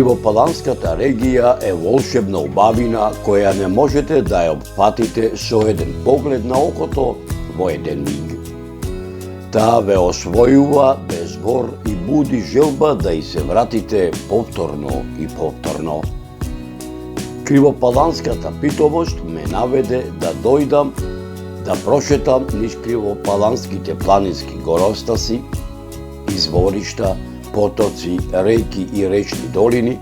Кривопаланската регија е волшебна убавина која не можете да ја опфатите со еден поглед на окото во еден миг. Таа ве освојува без збор и буди желба да и се вратите повторно и повторно. Кривопаланската питомост ме наведе да дојдам, да прошетам низ кривопаланските планински горостаси, изворишта, потоци, реки и речни долини,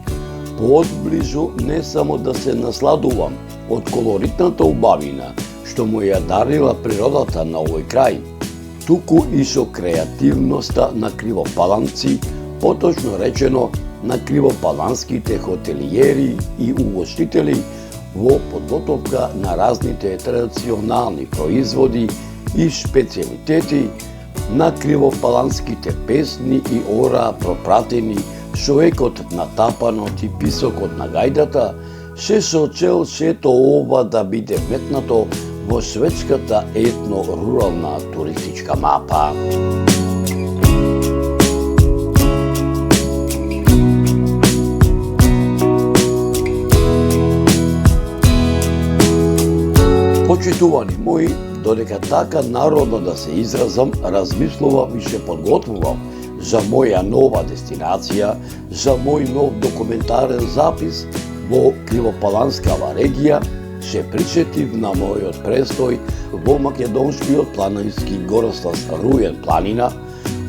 поотблизу не само да се насладувам од колоритната убавина што му ја дарила природата на овој крај, туку и со креативноста на кривопаланци, поточно речено на кривопаланските хотелиери и угостители во подготовка на разните традиционални производи и специјалитети, на кривопаланските песни и ора пропратени со екот на тапанот и писокот на гајдата, се со цел сето ова да биде метнато во светската етно-рурална туристичка мапа. Почитувани мои, додека така народно да се изразам, размислувам и се подготвувам за моја нова дестинација, за мој нов документарен запис во Кривопаланскава регија, се присетив на мојот престој во македонскиот планински горостас Руен планина,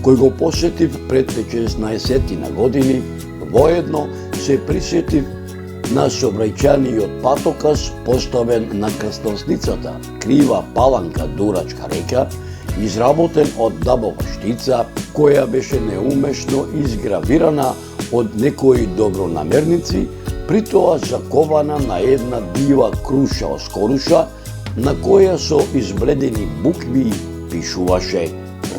кој го посетив пред 16 години. Воедно се присетив на сообраќајниот патокас поставен на крстосницата Крива Паланка Дурачка река, изработен од дабова штица, која беше неумешно изгравирана од некои добронамерници, при тоа закована на една дива круша оскоруша, на која со избледени букви пишуваше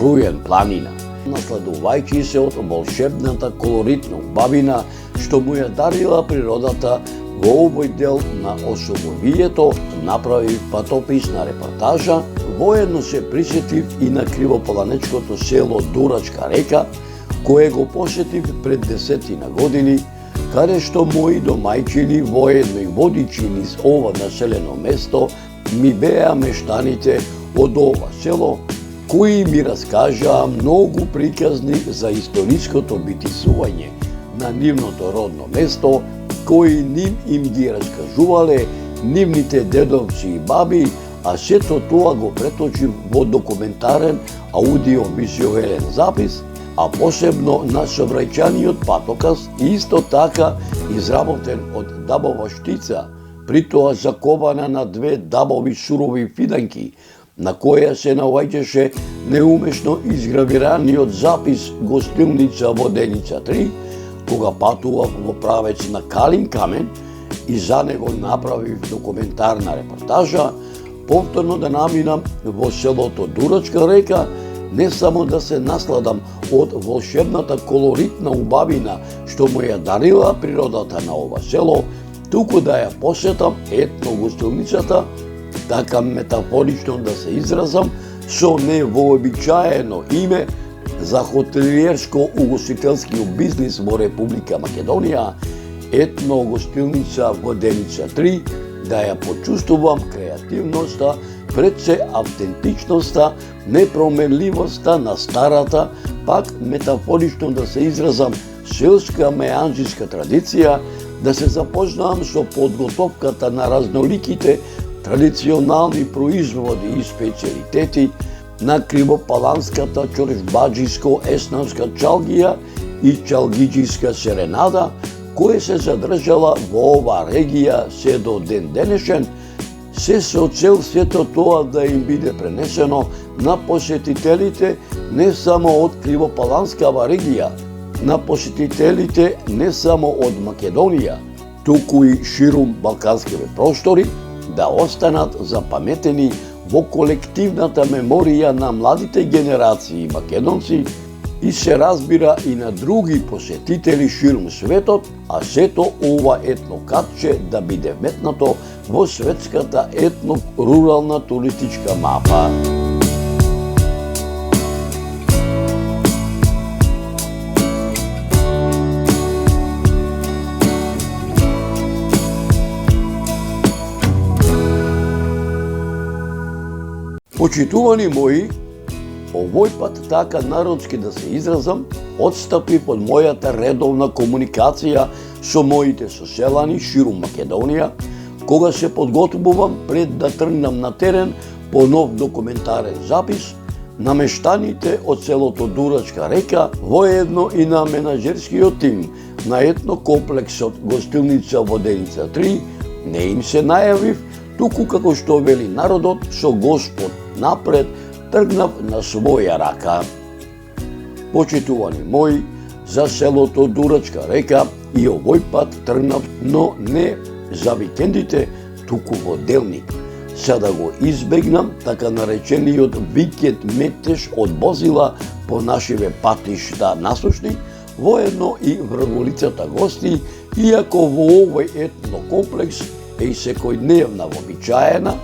Руен планина, насладувајќи се од волшебната колоритна убавина што му ја дарила природата. Во овој дел на особовието направив патописна репортажа, воедно се присетив и на кривопаланечкото село Дурачка река, кое го посетив пред 10 години, каде што мои домајчини, воедно и водичи низ ова населено место, ми беа мештаните од ова село, кои ми раскажаа многу приказни за историското битисување на нивното родно место, кои нив им ги раскажувале нивните дедовци и баби, а сето тоа го преточив во документарен аудио-визуелен запис, а посебно на сообраќајниот патокас, исто така изработен од дабова штица, при тоа закована на две дабови сурови фиданки, на која се наоѓаше неумешно изгравираниот запис Гостилница Воденица 3, кога патував во правец на Калин камен и за него направив документарна репортажа, повторно да наминам во селото Дурачка река, не само да се насладам од волшебната колоритна убавина што му ја дарила природата на ова село, туку да ја посетам етногостилницата, така метафорично да се изразам, со невообичаено име за хотелиерско-угостителскиот бизнис во Република Македонија, етногостилница Воденица 3, да ја почувствувам креативноста, пред се автентичноста, непроменливоста на старата, пак метафорично да се изразам, селска меанџиска традиција, да се запознавам со подготовката на разноликите традиционални производи и специјалитети на кривопаланската чоржбаџиско-еснавска чалгија и чалгиџиска серенада, кои се задржала во оваа регија се до ден денешен, се со цел сето тоа да им биде пренесено на посетителите не само од Кривопаланскава регија, на посетителите не само од Македонија, туку и ширум балканските простори, да останат запаметени во колективната меморија на младите генерации македонци и се разбира и на други посетители ширум светот, а сето ова етнокатче да биде метнато во светската етно-рурална туристичка мапа. Почитувани мои, овој пат така народски да се изразам, отстапив од мојата редовна комуникација со моите соселани ширум Македонија, кога се подготвувам пред да тргнам на терен по нов документарен запис, намештаните од селото Дурачка река, воедно и на менаџерскиот тим на етнокомплексот Гостилница Воденица 3, не им се најавив, туку како што вели народот, со Господ напред тргнав на своја рака. Почитувани мои, за селото Дурачка река и овој пат тргнав, но не за викендите, туку во делник, за да го избегнам така наречениот викенд метеж од возила по нашиве патишта насушни, воедно и врволицата гости, иако во овој етнокомплекс е и секојдневна вообичаена,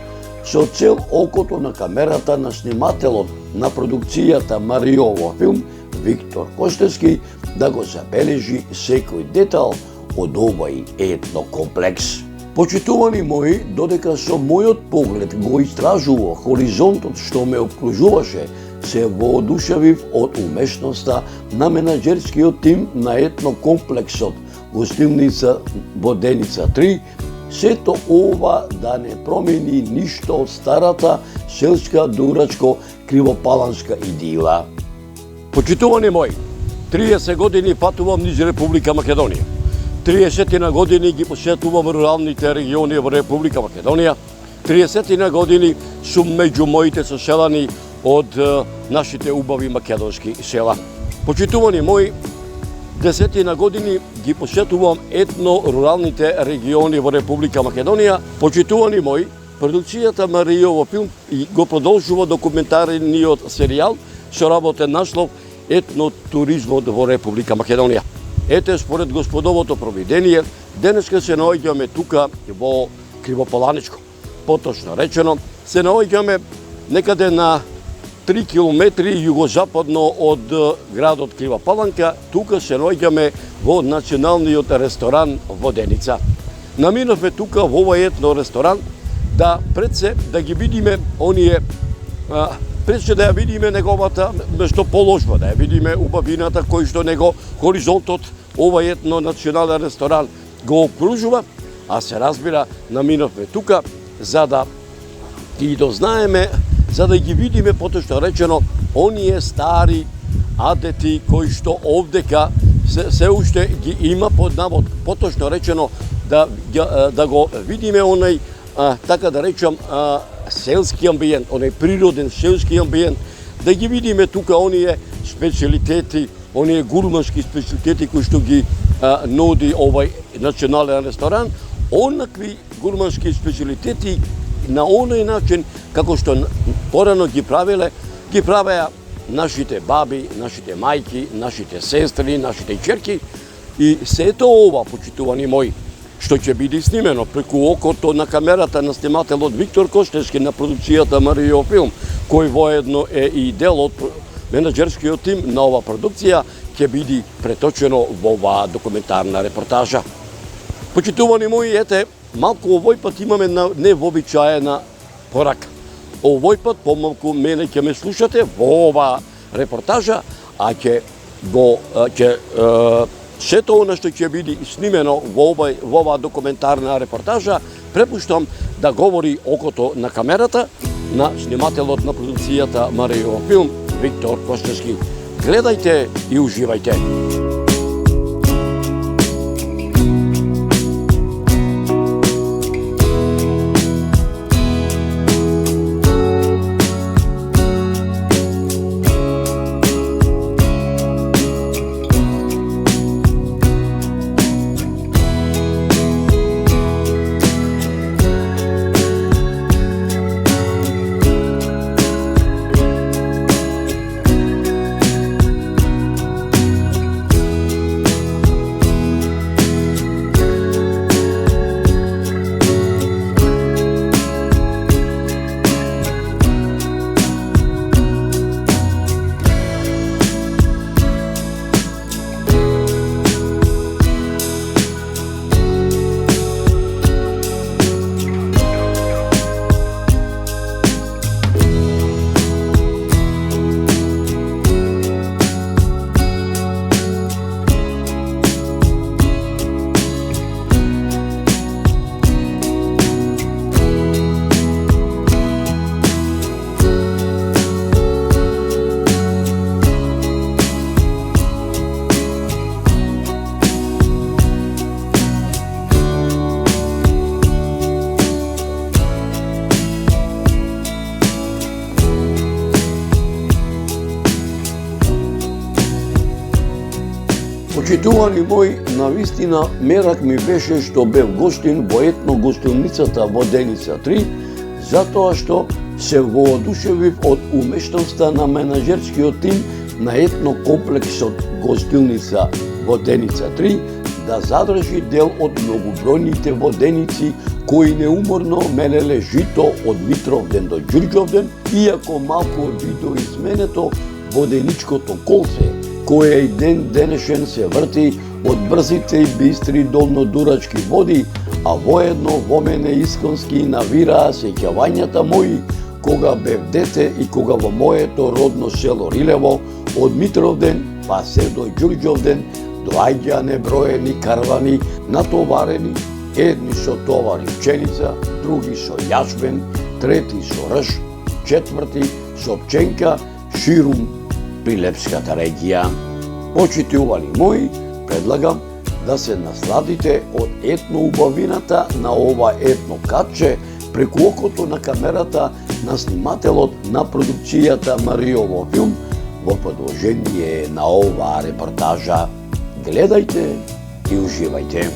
со цел окото на камерата на снимателот на продукцијата Мариово филм Виктор Коштевски да го забележи секој детал од овој етнокомплекс. Почитувани мои, додека со мојот поглед го истражував хоризонтот што ме окружуваше, се воодушевив од умешноста на менаџерскиот тим на етнокомплексот Гостилница Воденица 3, сето ова да не промени ништо од старата селска дурачко-кривопаланска идила. Почитувани мои, 30 години патувам низ Република Македонија. 30 на години ги посетувам руралните региони во Република Македонија. 30 на години сум меѓу моите соселани од нашите убави македонски села. Почитувани мои, 10 на години ги посетувам етно-руралните региони во Република Македонија. Почитувани мои, продукцијата Мариово филм го продолжува документарниот серијал со работен наслов Етнотуризмот во Република Македонија. Ете, според Господовото провидение, денеска се наоѓаме тука во Кривопаланичко. Поточно речено, се наоѓаме некаде на 3 километри југозападно од градот Кривопаланка, тука се наоѓаме во националниот ресторан Воденица. Наминавме тука во овој етно ресторан да пред се да ги видиме оние пред се да ја видиме неговата местоположба, да ја видиме убавината кој што него хоризонтот овој етно национален ресторан го окружува, а се разбира наминавме тука за да ги дознаеме, за да ги видиме поточно речено оние стари адети кои што овдека се уште ги има под навод, поточно речено да го видиме онај така да речам селски амбиент, онај природен селски амбиент, да ги видиме тука оние специјалитети, оние гурмански специјалитети кои што ги нуди овој национален ресторан, онакви гурмански специјалитети на оној начин како што порано ги правеа нашите баби, нашите мајки, нашите сестри, нашите ќерки, и сето ова, почитувани мои, што ќе биде снимено преку окото на камерата на снимателот Виктор Коштевски на продукцијата Марио филм, кој воедно е и дел од менаџерскиот тим на ова продукција, ќе биде преточено во оваа документарна репортажа. Почитувани мои, ете, малку овој пат имаме невообичаена порака. Овој пат помалку мене ќе ме слушате во оваа репортажа, а сето она што ќе биде снимено во оваа документарна репортажа, препуштам да говори окото на камерата на снимателот на продукцијата Марио филм Виктор Коштевски. Гледајте и уживајте. Почитувани мои, навистина мерак ми беше што бев гостин во етно-гостилницата во Деница 3, затоа што се воодушевив од умештноста на менаџерскиот тим на етнокомплексот гостилница во Деница 3 да задржи дел од многобројните воденици кои неуморно мелеле жито од Митровден до Ѓурѓовден, иако малку видоизменето воденичкото колце, кое и ден денешен се врти од брзите и бистри долнодурачки води, а воедно во мене исконски навираа сеќавањата мои кога бев дете и кога во моето родно село Рилево од Митровден па се до Ѓурѓовден доаѓа неброени карвани натоварени, едни со товари пченица, други со јачбен, трети со рж, четврти со пченка, ширум Прилепската регија. Почитувани мои, предлагам да се насладите од етноубавината на ова етнокатче преку окото на камерата на снимателот на продукцијата Мариово филм во продолжение на оваа репортажа. Гледајте и уживајте.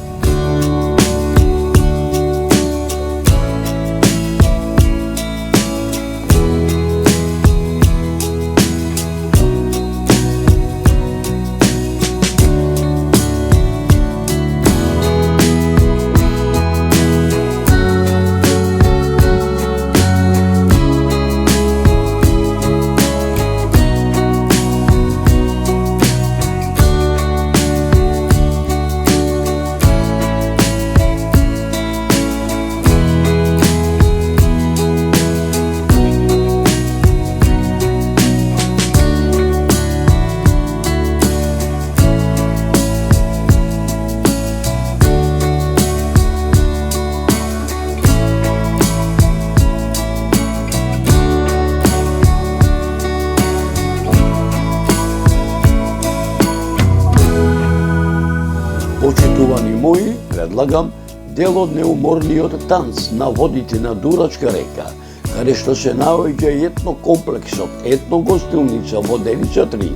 Почитувани мои, предлагам дел од неуморниот танц на водите на Дурачка река, каде што се наоѓа етнокомплексот етногостилница во Деница 3,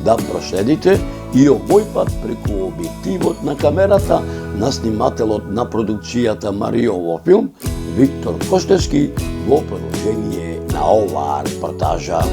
да проследите и овој пат преку објективот на камерата на снимателот на продукцијата Мариово филм Виктор Коштевски во продолжение на оваа репортажа.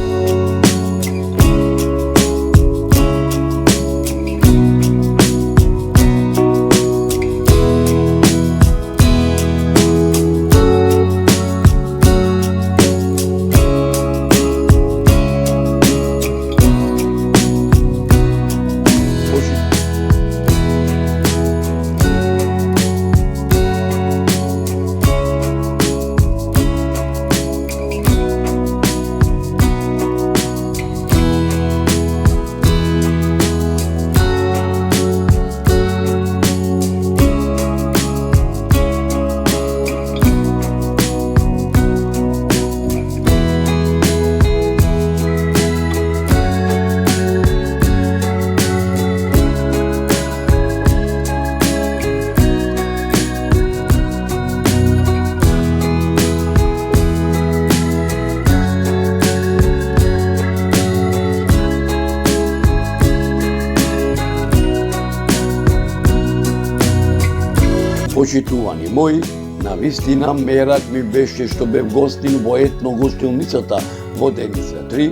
Почитувани мои, навистина мерак ми беше што бев гостин во етногостилницата во Деница 3,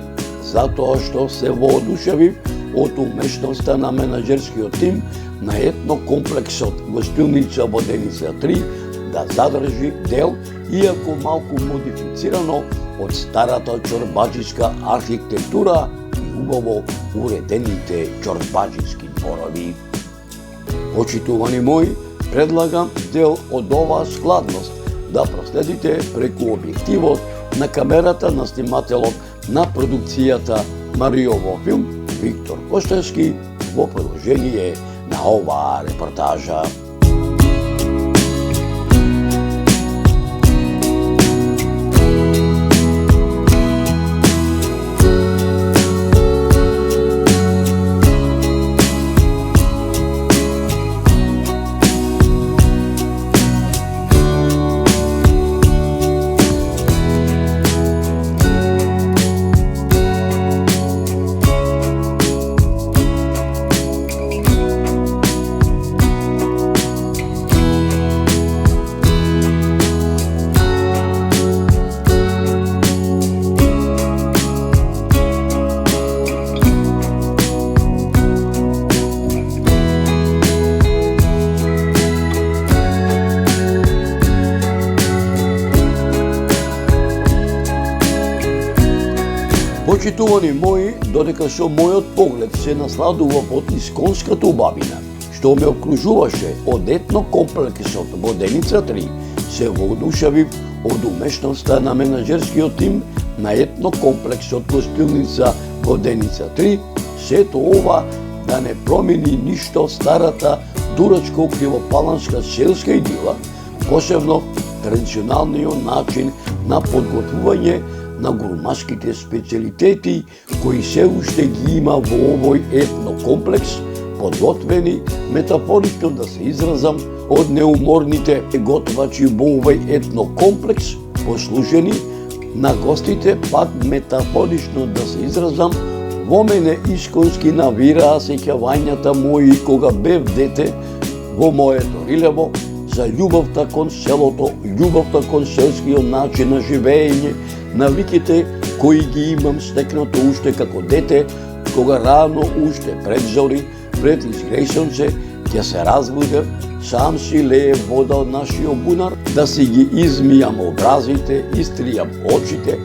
затоа што се воодушевив од умешноста на менаџерскиот тим на етнокомплексот гостилница во Деница 3 да задржи дел, иако малку модифицирано од старата чорбаџичка архитектура и убаво уредените чорбаџички дворови. Почитувани мои, предлагам дел од оваа складност да проследите преку објективот на камерата на снимателот на продукцијата Мариово филм Виктор Коштевски во продолжение на оваа репортажа. Почитувани мои, додека со мојот поглед се насладував од исконската убавина, што ме окружуваше од етнокомплексот Воденица 3, се воодушевив од умешноста на менаџерскиот тим на етнокомплексот Гостилница Воденица 3, сето ова да не промени ништо старата дурачко-кривопаланска селска идила, посебно традиционалниот начин на подготвување на гурмашките специјалитети кои се уште ги има во овој етнокомплекс, подготвени, метафорично да се изразам, од неуморните готвачи во овој етнокомплекс, послужени на гостите, пак метафорично да се изразам, во мене исконски навираа сеќавањата мои кога бев дете во моето Рилево, за љубовта кон селото, љубовта кон селскиот начин на живење, навиките кои ги имам стекнато уште како дете, кога рано уште пред зори, пред изгрејсонце, ќе се разбудев, сам си лее вода од нашиот бунар, да си ги измијам образите, истријам очите,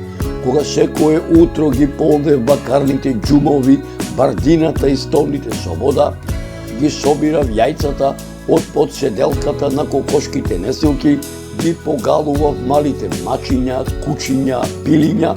кога секое утро ги полнев бакарните џумови, бардината и столните со вода, ги собирав јајцата од подседелката на кокошките несилки, ги погалував малите мачиња, кучиња, пилиња,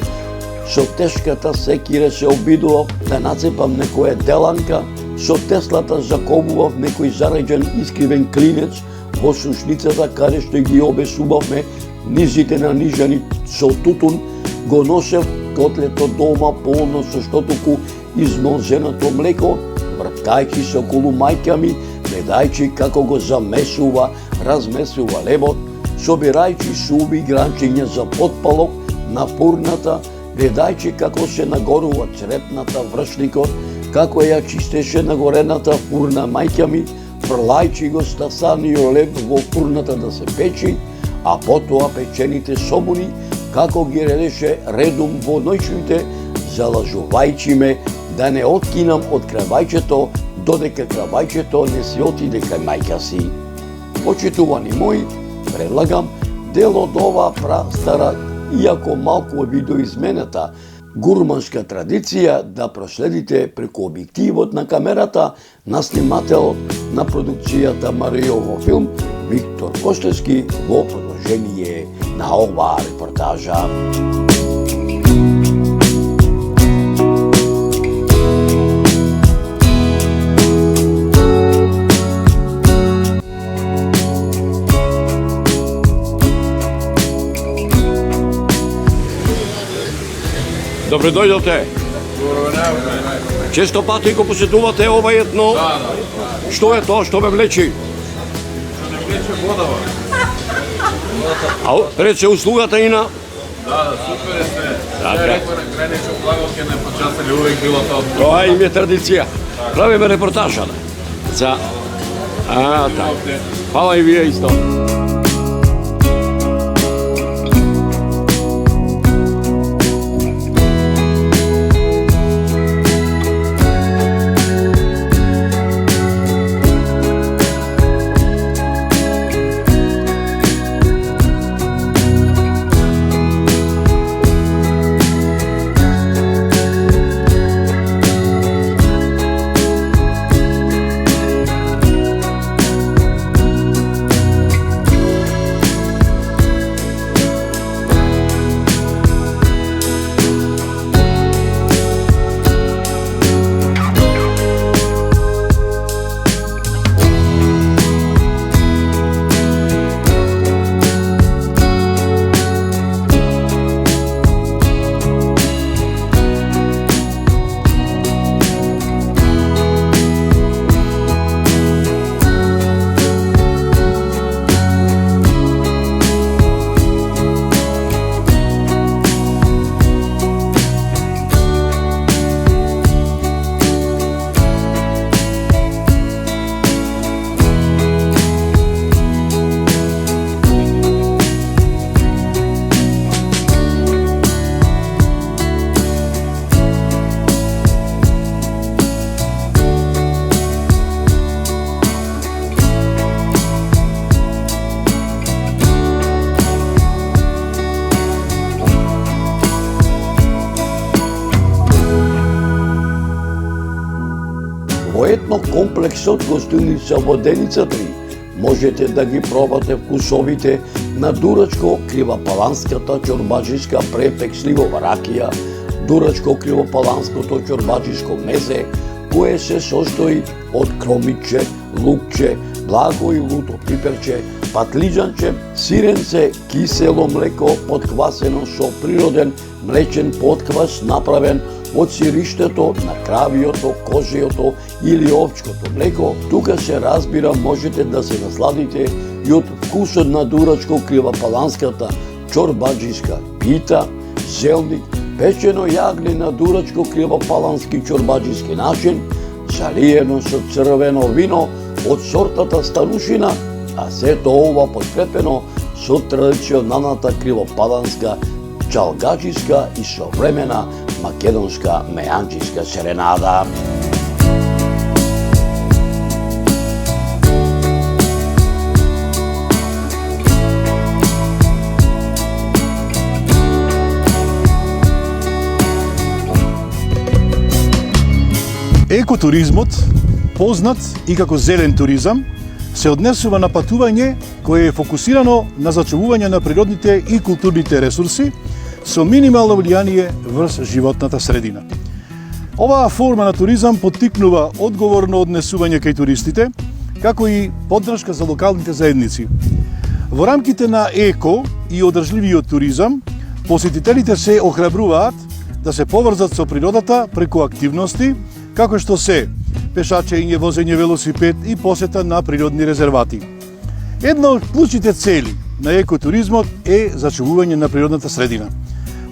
со тешката секира се обидував да нацепам некоја деланка, со теслата заковував некој зареđен искривен клинец во сушницата каде што ги обесувавме низите на нижани со тутун, го носев котлето дома полно со штотоку измолзеното млеко, врткајќи се околу мајка ми, гледајќи како го замесува, размесува лебот, собирајќи суви гранчиња за подпалок на фурната, гледајќи како се нагорува црепната вршникот, како ја чистеше нагорената фурна мајка ми, фрлајќи го стасаниот леб во фурната да се печи, а потоа печените собуни, како ги редеше редум во ноќните, залажувајќи ме да не откинам од кравајчето, додека кравајчето не си отиде кај мајка си. Почитувани мои, предлагам дел од оваа прастара, иако малку видоизменета, гурманска традиција да проследите преку објективот на камерата на снимателот на продукцијата Маријово филм Виктор Коштевски во продолжение на оваа репортажа. Добре дојдовте. Често пати го посетувате ова етно? Да. Што е тоа што ве влечи? Што не влече водава. Ау, рече услугата и на? Да, супер е све. Така. Се рекла на крај нече благо ке не почасали увек било тоа. Тоа им е традиција. Правиме репортажа. За... така. Фала и вие исто. етнокомплексот Гостилница Воденица 3 можете да ги пробате вкусовите на дурачко-кривопаланската чорбаджишка препексливова ракија, дурачко-кривопаланското чорбаджишко мезе, кое се состои од кромиче, лукче, благо и луто пиперче, патлиџанче, сиренце, кисело млеко подквасено со природен млечен подквас направен од сириштето на кравиото, кожиото или овчкото млеко. Тука се разбира можете да се насладите и од вкусот на дурачко-кривопаланската чорбаджиска пита, зелник, печено јагне на дурачко-кривопалански чорбаджиски начин, залиено со црвено вино од сортата Станушина, а сето ова подкрепено со традиционалната кривопаланска чалгаджиска и современа македонска меанџиска серенада. Екотуризмот, познат и како зелен туризам, се однесува на патување кое е фокусирано на зачувување на природните и културните ресурси со минимално влијание врз животната средина. Оваа форма на туризам поттикнува одговорно однесување кај туристите, како и поддршка за локалните заедници. Во рамките на еко и одржливиот туризам, посетителите се охрабруваат да се поврзат со природата преку активности како што се пешачење, возење велосипед и посета на природни резервати. Една од клучните цели на екотуризмот е зачувување на природната средина.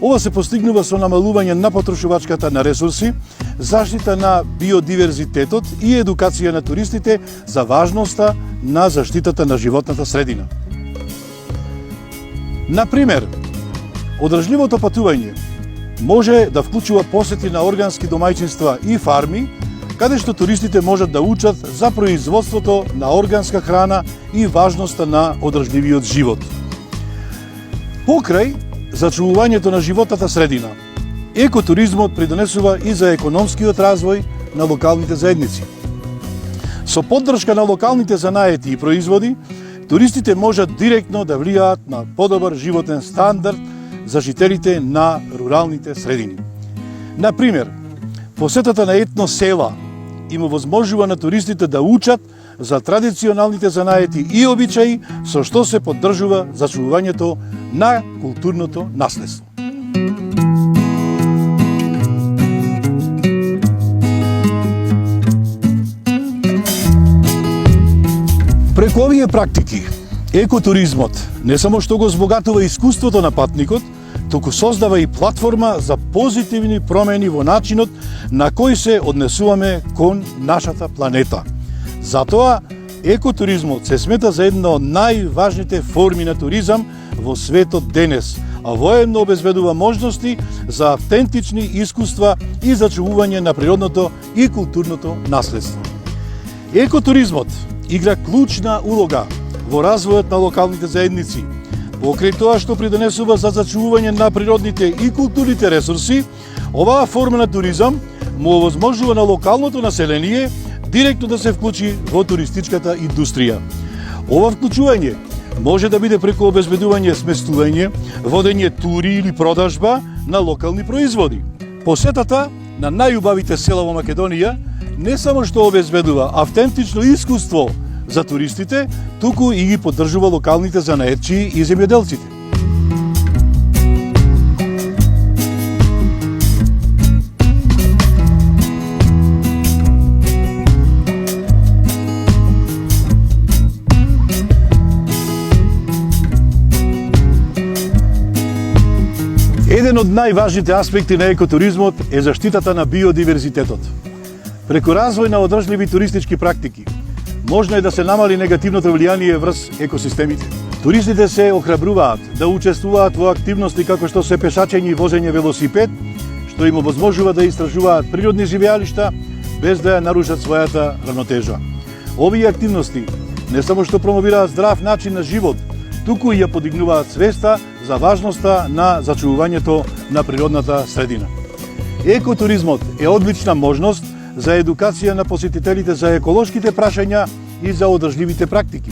Ова се постигнува со намалување на потрошувачката на ресурси, заштита на биодиверзитетот и едукација на туристите за важноста на заштитата на животната средина. Например, одржливото патување може да вклучува посети на органски домаќинства и фарми, каде што туристите можат да учат за производството на органска храна и важноста на одржливиот живот. Покрај зачувувањето на животната средина, екотуризмот придонесува и за економскиот развој на локалните заедници. Со поддршка на локалните занаети и производи, туристите можат директно да влијаат на подобар животен стандард за жителите на руралните средини. Например, посетата на етно села им овозможува на туристите да учат за традиционалните занаети и обичаи, со што се поддржува зачувувањето на културното наследство. Преку овие практики, екотуризмот не само што го збогатува искуството на патникот, туку создава и платформа за позитивни промени во начинот на кој се однесуваме кон нашата планета. Затоа, екотуризмот се смета за една од најважните форми на туризам во светот денес, а воедно обезбедува можности за автентични искуства и зачувување на природното и културното наследство. Екотуризмот игра клучна улога во развојот на локалните заедници. Покрај тоа што придонесува за зачувување на природните и културните ресурси, оваа форма на туризам му овозможува на локалното население директно да се вклучи во туристичката индустрија. Ова вклучување може да биде преку обезбедување сместување, водење тури или продажба на локални производи. Посетата на најубавите села во Македонија не само што обезбедува автентично искуство за туристите, туку и ги поддржува локалните занаетчии и земјоделците. Еден од најважните аспекти на екотуризмот е заштитата на биодиверзитетот. Преку развој на одржливи туристички практики, можно е да се намали негативното влијание врз екосистемите. Туристите се охрабруваат да учествуваат во активности како што се пешачење и возење велосипед, што им овозможува да истражуваат природни живеалишта без да ја нарушат својата равнотежа. Овие активности не само што промовираат здрав начин на живот, туку и ја подигнуваат свеста за важноста на зачувувањето на природната средина. Екотуризмот е одлична можност за едукација на посетителите за еколошките прашања и за одржливите практики.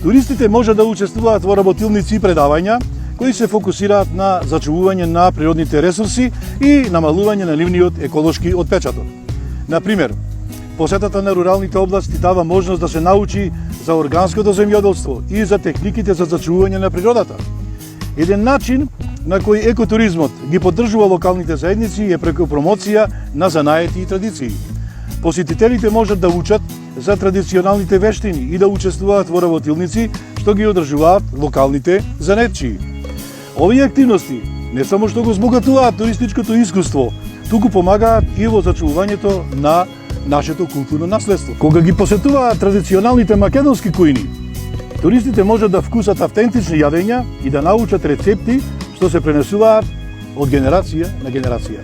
Туристите може да учествуваат во работилници и предавања кои се фокусираат на зачувување на природните ресурси и намалување на нивниот еколошки отпечаток. Например, посетата на руралните области дава можност да се научи за органското земјоделство и за техниките за зачувување на природата. Еден начин на кој екотуризмот ги поддржува локалните заедници е преку промоција на занаети и традиции. Посетителите можат да учат за традиционалните вештини и да учествуваат во работилници што ги одржуваат локалните занетчии. Овие активности не само што го збогатуваат туристичкото искуство, туку помагаат и во зачувувањето на нашето културно наследство. Кога ги посетуваат традиционалните македонски кујни, туристите можат да вкусат автентични јадења и да научат рецепти што се пренесуваат од генерација на генерација.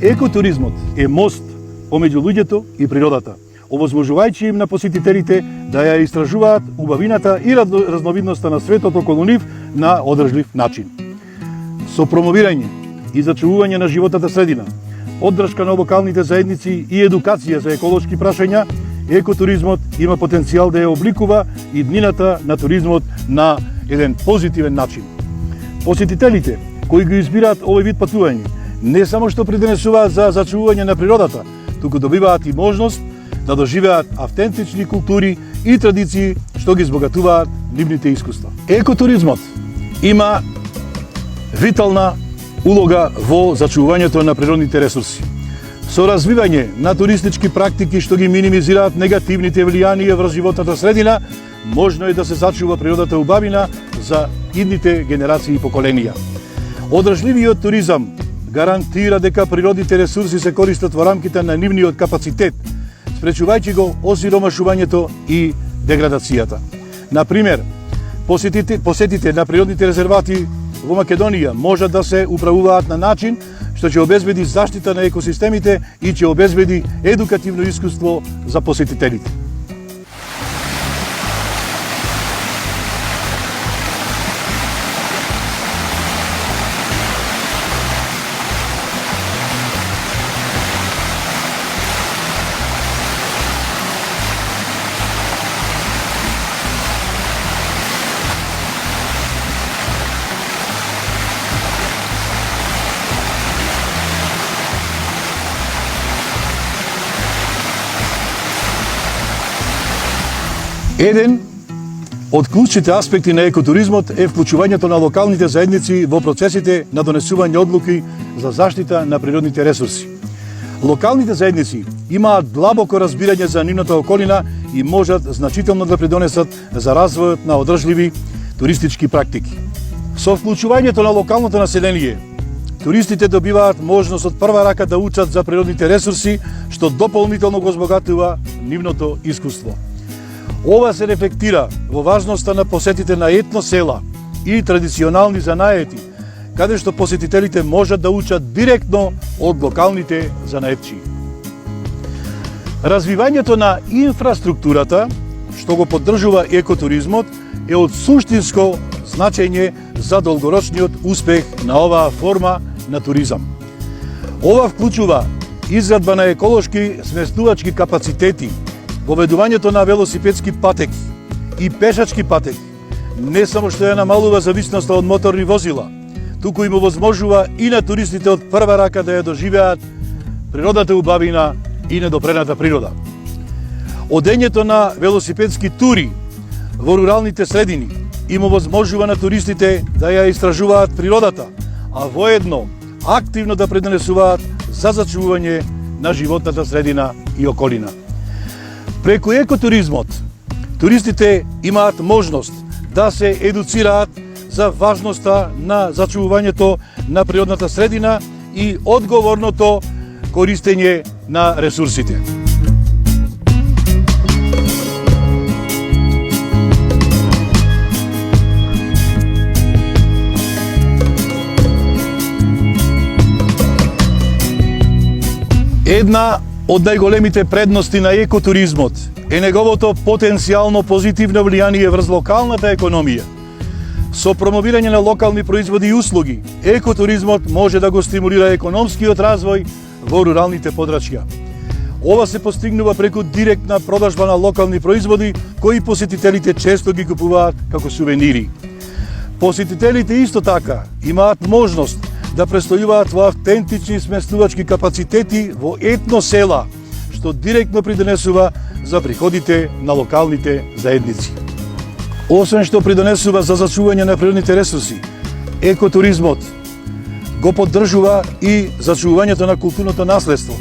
Екотуризмот е мост помеѓу луѓето и природата, овозможувајќи им на посетителите да ја истражуваат убавината и разновидноста на светот околу нив на одржлив начин. Со промовирање и зачувување на животната средина, поддршка на локалните заедници и едукација за еколошки прашања, екотуризмот има потенцијал да ја обликува и днината на туризмот на еден позитивен начин. Посетителите кои го избираат овој вид патување не само што придонесуваат за зачувување на природата, туку добиваат и можност да доживеат автентични култури и традиции што ги збогатуваат нивните искуства. Екотуризмот има витална улога во зачувувањето на природните ресурси. Со развивање на туристички практики што ги минимизираат негативните влијанија врз животната средина, можно е да се зачува природата убавина за идните генерации и поколенија. Одржливиот туризам гарантира дека природните ресурси се користат во рамките на нивниот капацитет, спречувајќи го осиромашувањето и деградацијата. Например, посетите на природните резервати во Македонија можат да се управуваат на начин што ќе обезбеди заштита на екосистемите и ќе обезбеди едукативно искуство за посетителите. Еден од клучните аспекти на екотуризмот е вклучувањето на локалните заедници во процесите на донесување одлуки за заштита на природните ресурси. Локалните заедници имаат длабоко разбирање за нивната околина и можат значително да придонесат за развојот на одржливи туристички практики. Со вклучувањето на локалното население, туристите добиваат можност од прва рака да учат за природните ресурси, што дополнително го збогатува нивното искуство. Ова се рефлектира во важноста на посетите на етносела и традиционални занаети, каде што посетителите можат да учат директно од локалните занаетчии. Развивањето на инфраструктурата, што го поддржува екотуризмот, е од суштинско значење за долгорочниот успех на оваа форма на туризам. Ова вклучува изградба на еколошки сместувачки капацитети, воведувањето на велосипедски патеки и пешачки патеки, не само што ја намалува зависноста од моторни возила, туку им овозможува и на туристите од прва рака да ја доживеат природната убавина и недопрената природа. Одењето на велосипедски тури во руралните средини им овозможува на туристите да ја истражуваат природата, а воедно активно да предонесуваат за зачувување на животната средина и околина. Преку екотуризмот, туристите имаат можност да се едуцираат за важноста на зачувувањето на природната средина и одговорното користење на ресурсите. Една од најголемите предности на екотуризмот е неговото потенцијално позитивно влијание врз локалната економија. Со промовирање на локални производи и услуги, екотуризмот може да го стимулира економскиот развој во руралните подрачја. Ова се постигнува преку директна продажба на локални производи кои посетителите често ги купуваат како сувенири. Посетителите исто така имаат можност да престојуваат во автентични сместувачки капацитети во етно села, што директно придонесува за приходите на локалните заедници. Освен што придонесува за зачување на природните ресурси, екотуризмот го поддржува и зачувувањето на културното наследство.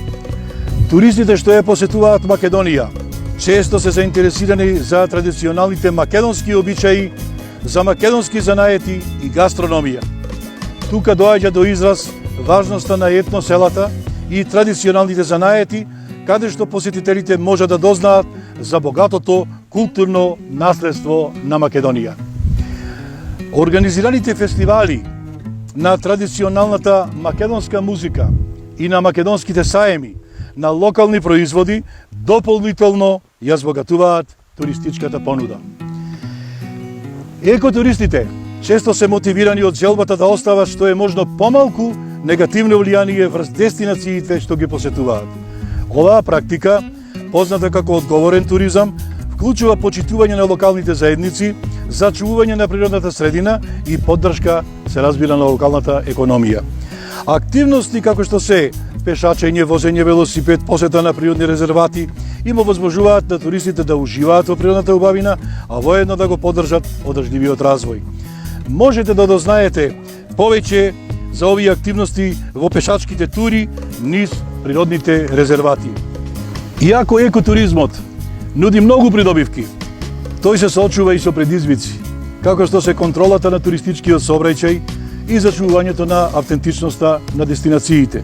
Туристите што ја посетуваат Македонија често се заинтересирани за традиционалните македонски обичаи, за македонски занаети и гастрономија. Тука доаѓа до израз важноста на етноселата и традиционалните занаети, каде што посетителите може да дознаат за богатото културно наследство на Македонија. Организираните фестивали на традиционалната македонска музика и на македонските саеми на локални производи дополнително ја збогатуваат туристичката понуда. Екотуристите често се мотивирани од желбата да остават што е можно помалку негативно влијание врз дестинациите што ги посетуваат. Оваа практика, позната како одговорен туризам, вклучува почитување на локалните заедници, зачувување на природната средина и поддршка, се разбира, на локалната економија. Активности како што се пешачење, возење велосипед, посета на природни резервати им овозможуваат на туристите да уживаат во природната убавина, а воедно да го поддржат одржливиот развој. Можете да дознаете повеќе за овие активности во пешачките тури низ природните резервати. Иако екотуризмот нуди многу придобивки, тој се соочува и со предизвици, како што се контролата на туристичкиот сообраќај и зачувувањето на автентичноста на дестинациите.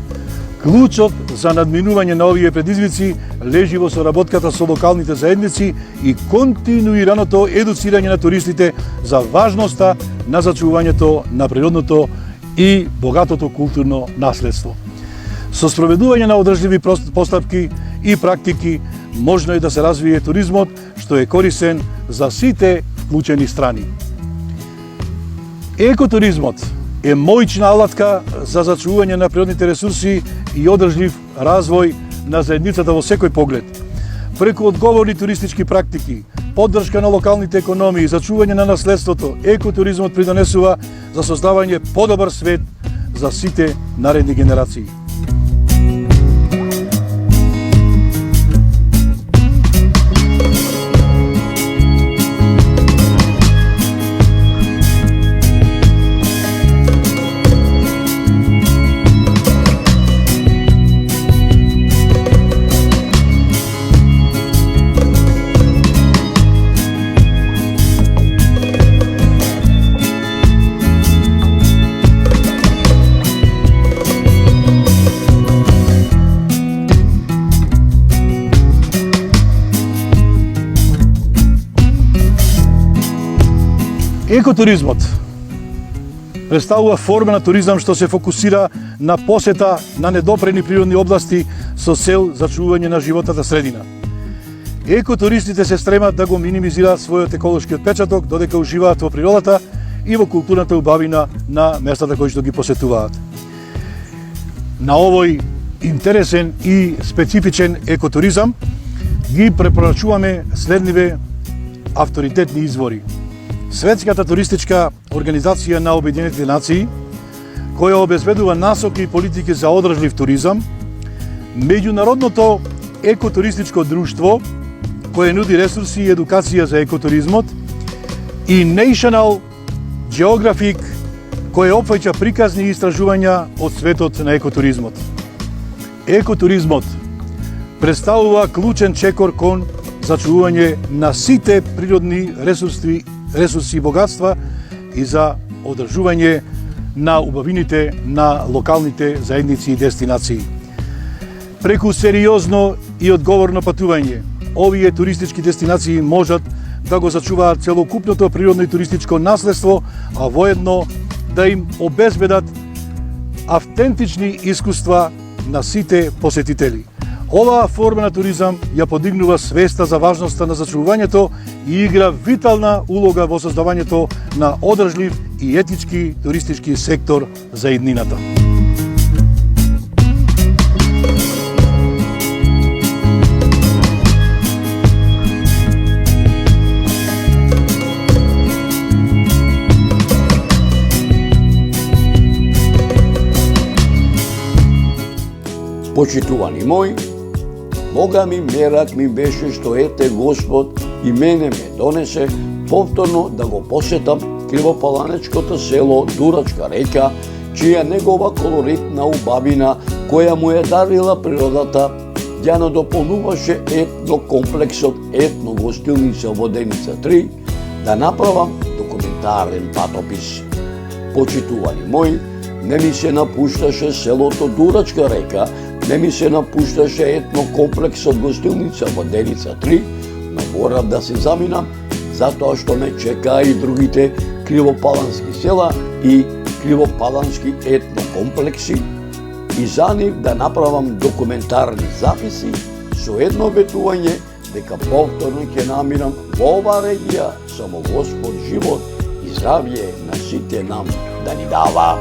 Клучот за надминување на овие предизвици лежи во соработката со локалните заедници и континуираното едуцирање на туристите за важноста на зачувувањето на природното и богатото културно наследство. Со спроведување на одржливи постапки и практики можно е да се развие туризмот, што е корисен за сите вклучени страни. Екотуризмот е мојчна алатка за зачувување на природните ресурси и одржлив развој на заедницата во секој поглед. Преку одговорни туристички практики, поддршка на локалните економии, зачување на наследството, екотуризмот придонесува за создавање подобар свет за сите наредни генерации. Екотуризмот представува форма на туризам што се фокусира на посета на недопрени природни области со цел зачувување на животната средина. Екотуристите се стремат да го минимизираат својот еколошки отпечаток додека уживаат во природата и во културната убавина на местата кои што ги посетуваат. На овој интересен и специфичен екотуризам ги препорачуваме следниве авторитетни извори. Светската туристичка организација на Обединетите нации, која обезбедува насоки и политики за одржлив туризам, Меѓународното екотуристичко друштво, кое нуди ресурси и едукација за екотуризмот, и National Geographic, кое опфаќа приказни и истражувања од светот на екотуризмот. Екотуризмот представува клучен чекор кон зачувување на сите природни ресурси и богатства и за одржување на убавините на локалните заедници и дестинации. Преку сериозно и одговорно патување, овие туристички дестинации можат да го зачуваат целокупното природно и туристичко наследство, а воедно да им обезбедат автентични искуства на сите посетители. Оваа форма на туризам ја подигнува свеста за важноста на зачувувањето и игра витална улога во создавањето на одржлив и етички туристички сектор за иднината. Почитувани мои, Бога ми мерак ми беше што ете Господ и мене ме донесе повторно да го посетам Кривопаланечкото село Дурачка река, чија негова колоритна убавина која му е дарила природата, ја надополнуваше етнокомплексот етногостилница Воденица 3, да направам документарен патопис. Почитувани мои, не ми се напушташе селото Дурачка река, не ми се напушташе етнокомплексот Гостилница Воденица 3, но морав да се заминам, затоа што ме чекаа и другите кривопалански села и кривопалански етнокомплекси, и за нив да направам документарни записи со едно ветување дека повторно ќе намирам во оваа регија само Господ живот и здравје на сите нам да ни дава.